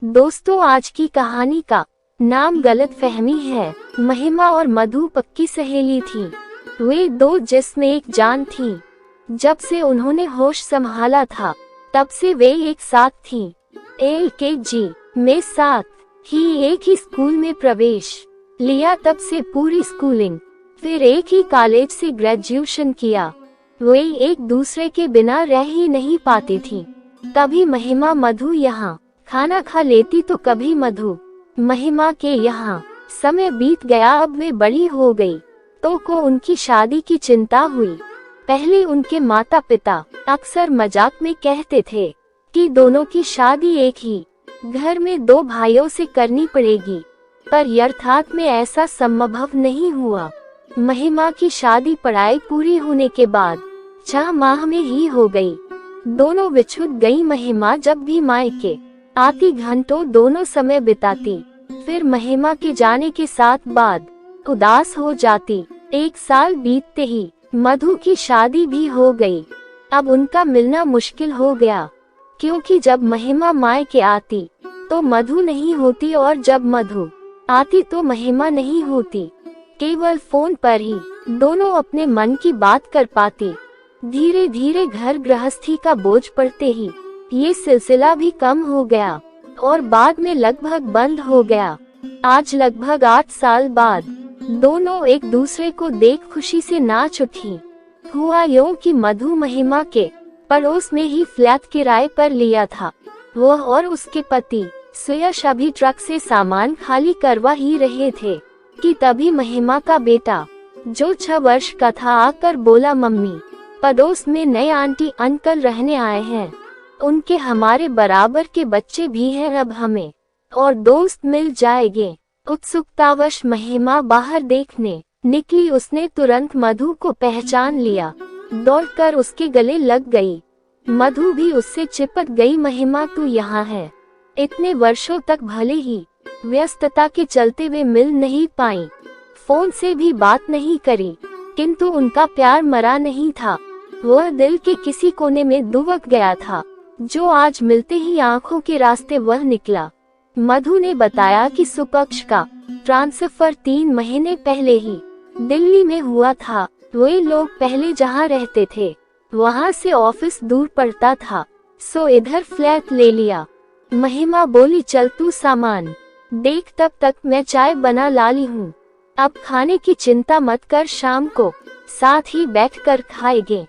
दोस्तों, आज की कहानी का नाम गलतफहमी है। महिमा और मधु पक्की सहेली थी। वे दो जिस्म एक जान थी। जब से उन्होंने होश संभाला था तब से वे एक साथ थीं। LKG में साथ ही एक ही स्कूल में प्रवेश लिया, तब से पूरी स्कूलिंग, फिर एक ही कॉलेज से ग्रेजुएशन किया। वे एक दूसरे के बिना रह ही नहीं पाती थीं। कभी महिमा मधु यहाँ खाना खा लेती तो कभी मधु महिमा के यहाँ। समय बीत गया, अब वे बड़ी हो गई तो को उनकी शादी की चिंता हुई। पहले उनके माता पिता अक्सर मजाक में कहते थे कि दोनों की शादी एक ही घर में दो भाइयों से करनी पड़ेगी, पर यथार्थ में ऐसा संभव नहीं हुआ। महिमा की शादी पढ़ाई पूरी होने के बाद 6 माह में ही हो गई। दोनों बिछुड़ गई। महिमा जब भी मायके आती घंटों दोनों समय बिताती, फिर महिमा के जाने के साथ बाद उदास हो जाती। 1 साल बीतते ही मधु की शादी भी हो गई। अब उनका मिलना मुश्किल हो गया, क्योंकि जब महिमा मायके आती तो मधु नहीं होती और जब मधु आती तो महिमा नहीं होती। केवल फोन पर ही दोनों अपने मन की बात कर पाती। धीरे धीरे घर गृहस्थी का बोझ पड़ते ही ये सिलसिला भी कम हो गया और बाद में लगभग बंद हो गया। आज लगभग 8 साल बाद दोनों एक दूसरे को देख खुशी से नाच उठी। हुआ यूं कि मधु महिमा के पड़ोस में ही फ्लैट किराए पर लिया था। वह और उसके पति सुयश अभी ट्रक से सामान खाली करवा ही रहे थे कि तभी महिमा का बेटा जो 6 वर्ष का था आकर बोला, मम्मी, पड़ोस में नए आंटी अंकल रहने आए हैं। उनके हमारे बराबर के बच्चे भी हैं, अब हमें और दोस्त मिल जाएंगे। उत्सुकतावश महिमा बाहर देखने निकली। उसने तुरंत मधु को पहचान लिया, दौड़कर उसके गले लग गई। मधु भी उससे चिपक गई। महिमा, तू यहाँ है? इतने वर्षों तक भले ही व्यस्तता के चलते वे मिल नहीं पाई, फोन से भी बात नहीं करी, किंतु उनका प्यार मरा नहीं था। वह दिल के किसी कोने में दुबक गया था, जो आज मिलते ही आंखों के रास्ते वह निकला। मधु ने बताया कि सुपक्ष का ट्रांसफर 3 महीने पहले ही दिल्ली में हुआ था। वे लोग पहले जहां रहते थे वहां से ऑफिस दूर पड़ता था, सो इधर फ्लैट ले लिया। महिमा बोली, चल तू सामान देख, तब तक मैं चाय बना लाली हूँ। अब खाने की चिंता मत कर, शाम को साथ ही बैठकर खाएंगे।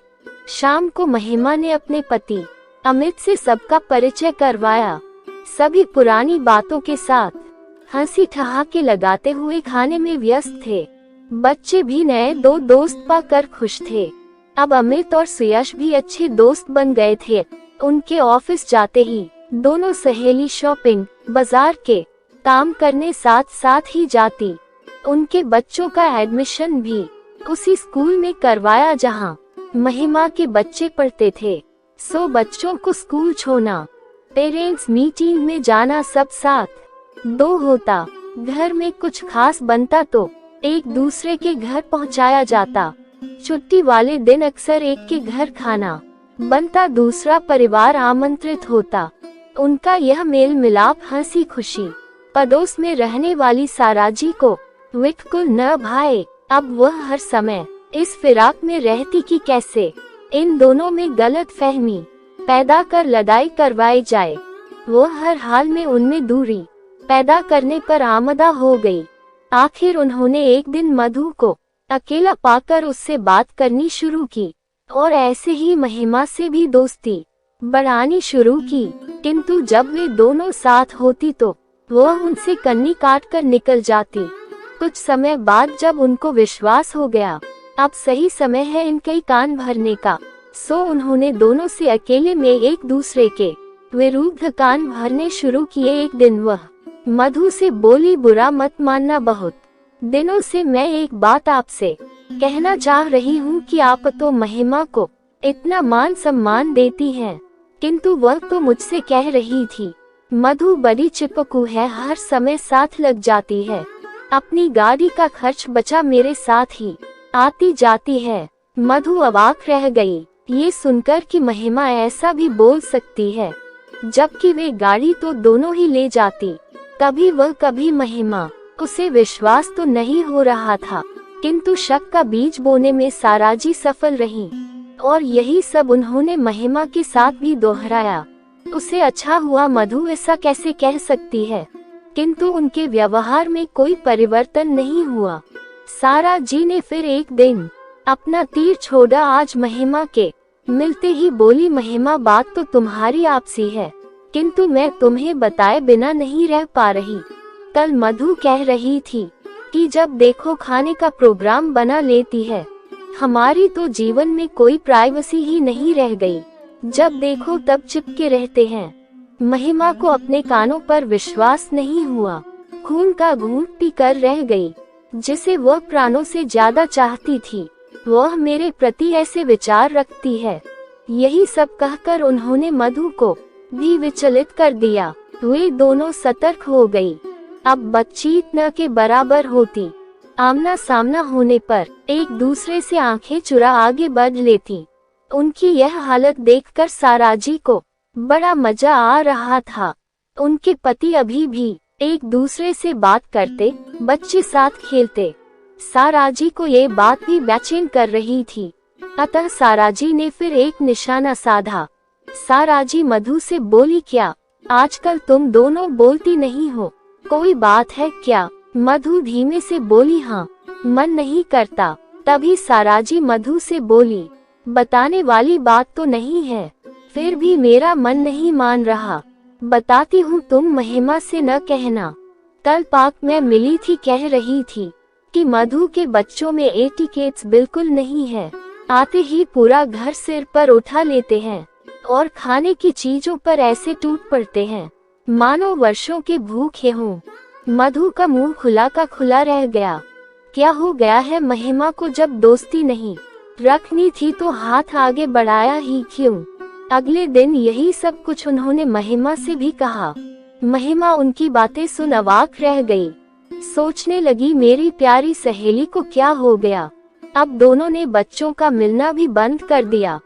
शाम को महिमा ने अपने पति अमित से सबका परिचय करवाया। सभी पुरानी बातों के साथ हंसी ठहाके लगाते हुए खाने में व्यस्त थे। बच्चे भी नए 2 दोस्त पाकर खुश थे। अब अमित और सुयश भी अच्छे दोस्त बन गए थे। उनके ऑफिस जाते ही दोनों सहेली शॉपिंग, बाजार के काम करने साथ साथ ही जाती। उनके बच्चों का एडमिशन भी उसी स्कूल में करवाया जहां महिमा के बच्चे पढ़ते थे। सो बच्चों को स्कूल छोड़ना, पेरेंट्स मीटिंग में जाना, सब साथ 2 होता। घर में कुछ खास बनता तो एक दूसरे के घर पहुंचाया जाता। छुट्टी वाले दिन अक्सर एक के घर खाना बनता, दूसरा परिवार आमंत्रित होता। उनका यह मेल मिलाप हंसी खुशी पड़ोस में रहने वाली साराजी को बिल्कुल न भाए। अब वह हर समय इस फिराक में रहती कि कैसे इन दोनों में गलत फहमी पैदा कर लड़ाई करवाई जाए। वो हर हाल में उनमें दूरी पैदा करने पर आमदा हो गई। आखिर उन्होंने एक दिन मधु को अकेला पाकर उससे बात करनी शुरू की और ऐसे ही महिमा से भी दोस्ती बढ़ानी शुरू की। किंतु जब वे दोनों साथ होती तो वह उनसे कन्नी काट कर निकल जाती। कुछ समय बाद जब उनको विश्वास हो गया अब सही समय है इनके कान भरने का, सो उन्होंने दोनों से अकेले में एक दूसरे के विरुद्ध कान भरने शुरू किए। एक दिन वह मधु से बोली, बुरा मत मानना, बहुत दिनों से मैं एक बात आपसे कहना चाह रही हूँ कि आप तो महिमा को इतना मान सम्मान देती हैं, किंतु वह तो मुझसे कह रही थी, मधु बड़ी चिपकू है, हर समय साथ लग जाती है, अपनी गाड़ी का खर्च बचा मेरे साथ ही आती जाती है। मधु अवाक रह गई ये सुनकर कि महिमा ऐसा भी बोल सकती है। जबकि वे गाड़ी तो दोनों ही ले जाती। कभी वह कभी महिमा। उसे विश्वास तो नहीं हो रहा था, किंतु शक का बीज बोने में साराजी सफल रही। और यही सब उन्होंने महिमा के साथ भी दोहराया। उसे अच्छा हुआ मधु ऐसा कैसे कह सकती है, किंतु उनके व्यवहार में कोई परिवर्तन नहीं हुआ। साराजी ने फिर एक दिन अपना तीर छोड़ा। आज महिमा के मिलते ही बोली, महिमा बात तो तुम्हारी आपसी है, किंतु मैं तुम्हें बताए बिना नहीं रह पा रही। कल मधु कह रही थी कि जब देखो खाने का प्रोग्राम बना लेती है। हमारी तो जीवन में कोई प्राइवेसी ही नहीं रह गई। जब देखो तब चिपके रहते हैं। महिमा को अपने कानों पर विश्वास नहीं हुआ। खून का घूंट पी कर रह गई। जिसे वह प्राणों से ज्यादा चाहती थी, वह मेरे प्रति ऐसे विचार रखती है। यही सब कहकर उन्होंने मधु को भी विचलित कर दिया। वे दोनों सतर्क हो गई। अब बातचीत न के बराबर होती। आमना सामना होने पर एक दूसरे से आंखें चुरा आगे बढ़ लेती। उनकी यह हालत देखकर साराजी को बड़ा मजा आ रहा था। उनके पति अभी भी एक दूसरे से बात करते, बच्चे साथ खेलते। साराजी को ये बात भी बेचैन कर रही थी। अतः साराजी ने फिर एक निशाना साधा। साराजी मधु से बोली, क्या आजकल तुम दोनों बोलती नहीं हो? कोई बात है क्या? मधु धीमे से बोली, हाँ, मन नहीं करता। तभी साराजी मधु से बोली, बताने वाली बात तो नहीं है, फिर भी मेरा मन नहीं मान रहा। बताती हूँ, तुम महिमा से न कहना। कल पार्क में मिली थी, कह रही थी कि मधु के बच्चों में एटिकेट्स बिल्कुल नहीं है। आते ही पूरा घर सिर पर उठा लेते हैं और खाने की चीजों पर ऐसे टूट पड़ते हैं मानो वर्षों के भूखे हों। मधु का मुंह खुला का खुला रह गया। क्या हो गया है महिमा को? जब दोस्ती नहीं रखनी थी तो हाथ आगे बढ़ाया ही क्यों? अगले दिन यही सब कुछ उन्होंने महिमा से भी कहा। महिमा उनकी बातें सुन अवाक रह गई। सोचने लगी, मेरी प्यारी सहेली को क्या हो गया? अब दोनों ने बच्चों का मिलना भी बंद कर दिया।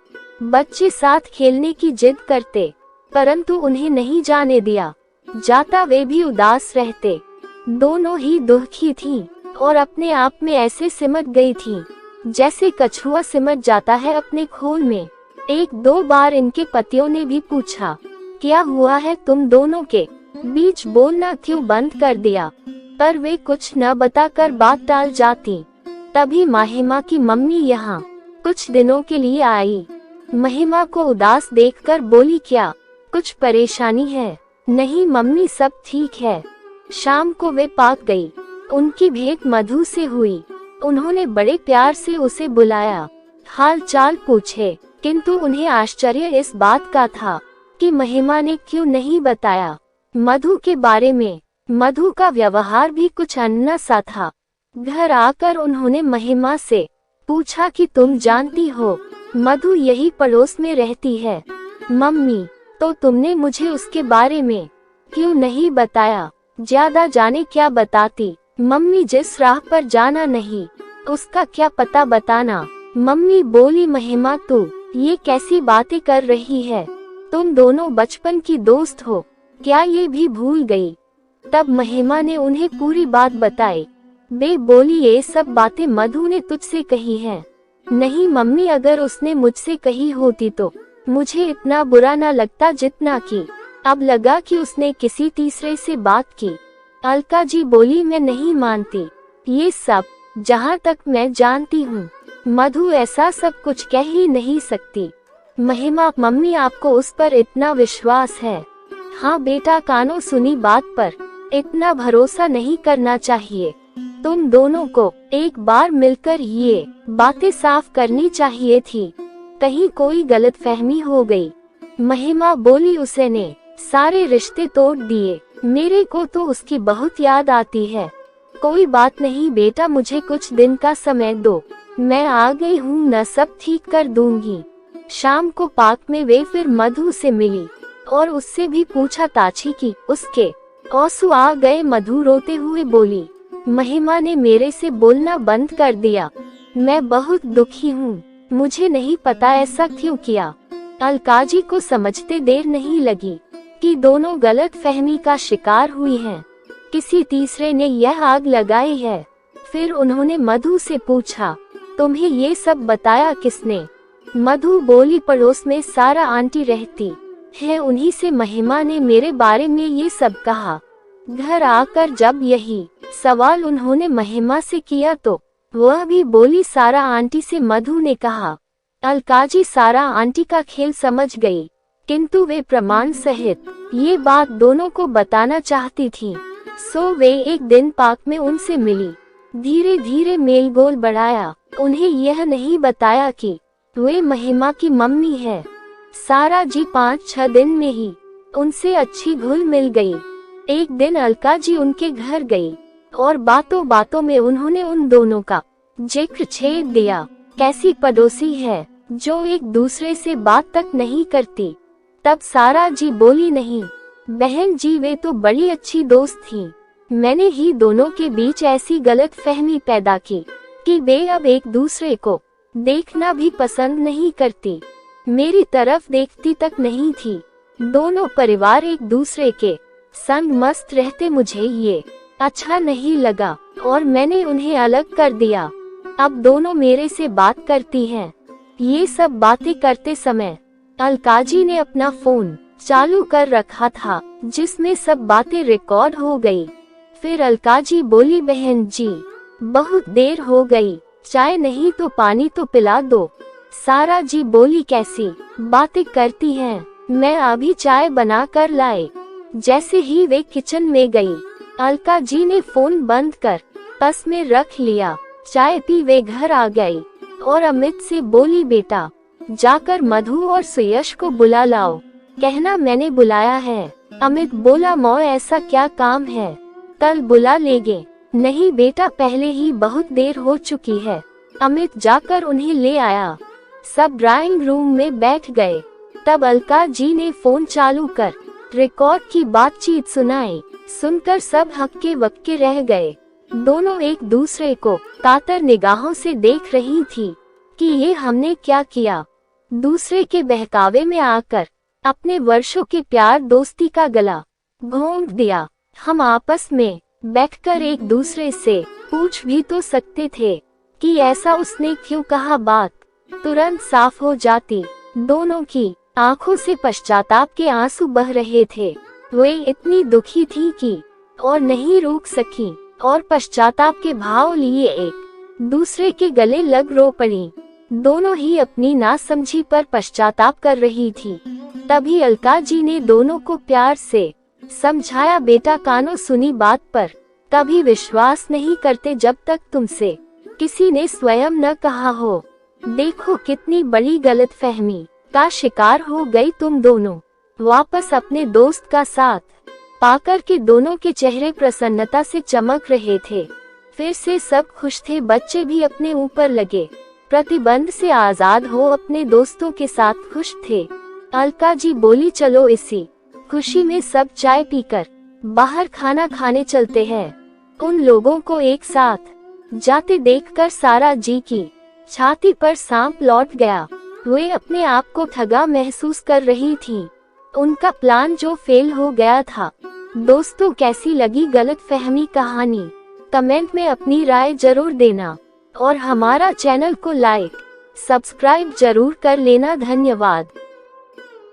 बच्चे साथ खेलने की जिद करते, परंतु उन्हें नहीं जाने दिया जाता। वे भी उदास रहते। दोनों ही दुखी थीं और अपने आप में ऐसे सिमट गई थीं जैसे कछुआ सिमट जाता है अपने खोल में। एक दो बार इनके पतियों ने भी पूछा, क्या हुआ है तुम दोनों के बीच? बोलना क्यों बंद कर दिया? पर वे कुछ न बताकर बात टाल जाती। तभी महिमा की मम्मी यहाँ कुछ दिनों के लिए आई। महिमा को उदास देखकर बोली, क्या कुछ परेशानी है? नहीं मम्मी, सब ठीक है। शाम को वे पार्क गई। उनकी भेंट मधु से हुई। उन्होंने बड़े प्यार से उसे बुलाया, हाल चाल पूछे, किंतु उन्हें आश्चर्य इस बात का था कि महिमा ने क्यों नहीं बताया मधु के बारे में। मधु का व्यवहार भी कुछ अन्ना सा था। घर आकर उन्होंने महिमा से पूछा कि तुम जानती हो मधु यही पड़ोस में रहती है। मम्मी, तो तुमने मुझे उसके बारे में क्यों नहीं बताया? ज्यादा जाने क्या बताती। मम्मी, जिस राह पर जाना नहीं उसका क्या पता बताना। मम्मी बोली, महिमा तू ये कैसी बातें कर रही है? तुम दोनों बचपन की दोस्त हो, क्या ये भी भूल गई? तब महिमा ने उन्हें पूरी बात बताई। वे बोली, ये सब बातें मधु ने तुझसे कही हैं। नहीं मम्मी, अगर उसने मुझसे कही होती तो मुझे इतना बुरा न लगता जितना कि अब लगा कि उसने किसी तीसरे से बात की। अलका जी बोली, मैं नहीं मानती ये सब। जहाँ तक मैं जानती हूँ मधु ऐसा सब कुछ कह ही नहीं सकती। महिमा, मम्मी आपको उस पर इतना विश्वास है? हाँ बेटा, कानों सुनी बात पर इतना भरोसा नहीं करना चाहिए। तुम दोनों को एक बार मिलकर ये बातें साफ करनी चाहिए थी। कहीं कोई गलतफहमी हो गई। महिमा बोली, उसने सारे रिश्ते तोड़ दिए। मेरे को तो उसकी बहुत याद आती है। कोई बात नहीं बेटा, मुझे कुछ दिन का समय दो, मैं आ गई हूँ न, सब ठीक कर दूंगी। शाम को पार्क में वे फिर मधु से मिली और उससे भी पूछा ताछी की उसके आंसू आ गए। मधु रोते हुए बोली, महिमा ने मेरे से बोलना बंद कर दिया। मैं बहुत दुखी हूँ, मुझे नहीं पता ऐसा क्यों किया। अलकाजी को समझते देर नहीं लगी। कि दोनों गलत फहमी का शिकार हुई हैं। किसी तीसरे ने यह आग लगाई है। फिर उन्होंने मधु से पूछा, तुम्हें ये सब बताया किसने? मधु बोली, पड़ोस में सारा आंटी रहती है, उन्हीं से महिमा ने मेरे बारे में ये सब कहा। घर आकर जब यही सवाल उन्होंने महिमा से किया तो वह भी बोली सारा आंटी से। मधु ने कहा, अलकाजी सारा आंटी का खेल समझ गई, किंतु वे प्रमाण सहित ये बात दोनों को बताना चाहती थी। सो वे एक दिन पार्क में उनसे मिली। धीरे धीरे मेलगोल बढ़ाया। उन्हें यह नहीं बताया कि वे महिमा की मम्मी है। सारा जी 5-6 दिन में ही उनसे अच्छी घुल मिल गई। एक दिन अलका जी उनके घर गई और बातों बातों में उन्होंने उन दोनों का जिक्र छेड़ दिया। कैसी पड़ोसी है जो एक दूसरे से बात तक नहीं करती। तब सारा जी बोली, नहीं बहन जी, वे तो बड़ी अच्छी दोस्त थी। मैंने ही दोनों के बीच ऐसी गलत फहमी पैदा की कि वे अब एक दूसरे को देखना भी पसंद नहीं करती। मेरी तरफ देखती तक नहीं थी। दोनों परिवार एक दूसरे के संग मस्त रहते। मुझे ये अच्छा नहीं लगा और मैंने उन्हें अलग कर दिया। अब दोनों मेरे से बात करती हैं। ये सब बातें करते समय अलकाजी ने अपना फोन चालू कर रखा था, जिसमें सब बातें रिकॉर्ड हो गई। फिर अलकाजी बोली, बहन जी बहुत देर हो गई, चाय नहीं तो पानी तो पिला दो। सारा जी बोली, कैसी बातें करती हैं, मैं अभी चाय बना कर लाई। जैसे ही वे किचन में गई, अलका जी ने फोन बंद कर बस में रख लिया। चाय पी वे घर आ गई और अमित से बोली, बेटा जाकर मधु और सुयश को बुला लाओ, कहना मैंने बुलाया है। अमित बोला, मौ ऐसा क्या काम है, कल बुला लेंगे। नहीं बेटा, पहले ही बहुत देर हो चुकी है। अमित जाकर उन्हें ले आया। सब ड्राइंग रूम में बैठ गए। तब अलका जी ने फोन चालू कर रिकॉर्ड की बातचीत सुनाई। सुनकर सब हक्के बक्के रह गए। दोनों एक दूसरे को कातर निगाहों से देख रही थी कि ये हमने क्या किया। दूसरे के बहकावे में आकर अपने वर्षों के प्यार दोस्ती का गला घोंट दिया। हम आपस में बैठकर एक दूसरे से पूछ भी तो सकते थे कि ऐसा उसने क्यों कहा। बात तुरंत साफ हो जाती। दोनों की आंखों से पश्चाताप के आंसू बह रहे थे। वे इतनी दुखी थी कि और नहीं रोक सकी और पश्चाताप के भाव लिए एक दूसरे के गले लग रो पड़ी। दोनों ही अपनी नासमझी पर पश्चाताप कर रही थी। तभी अलका जी ने दोनों को प्यार से समझाया, बेटा कानों सुनी बात पर कभी विश्वास नहीं करते जब तक तुमसे किसी ने स्वयं न कहा हो। देखो कितनी बड़ी गलतफहमी का शिकार हो गई तुम दोनों। वापस अपने दोस्त का साथ पाकर के दोनों के चेहरे प्रसन्नता से चमक रहे थे। फिर से सब खुश थे। बच्चे भी अपने ऊपर लगे प्रतिबंध से आजाद हो अपने दोस्तों के साथ खुश थे। अलका जी बोली, चलो इसी खुशी में सब चाय पीकर बाहर खाना खाने चलते हैं। उन लोगों को एक साथ जाते देखकर सारा जी की छाती पर सांप लौट गया। वे अपने आप को ठगा महसूस कर रही थी। उनका प्लान जो फेल हो गया था। दोस्तों, कैसी लगी गलतफहमी कहानी? कमेंट में अपनी राय जरूर देना और हमारा चैनल को लाइक सब्सक्राइब जरूर कर लेना। धन्यवाद।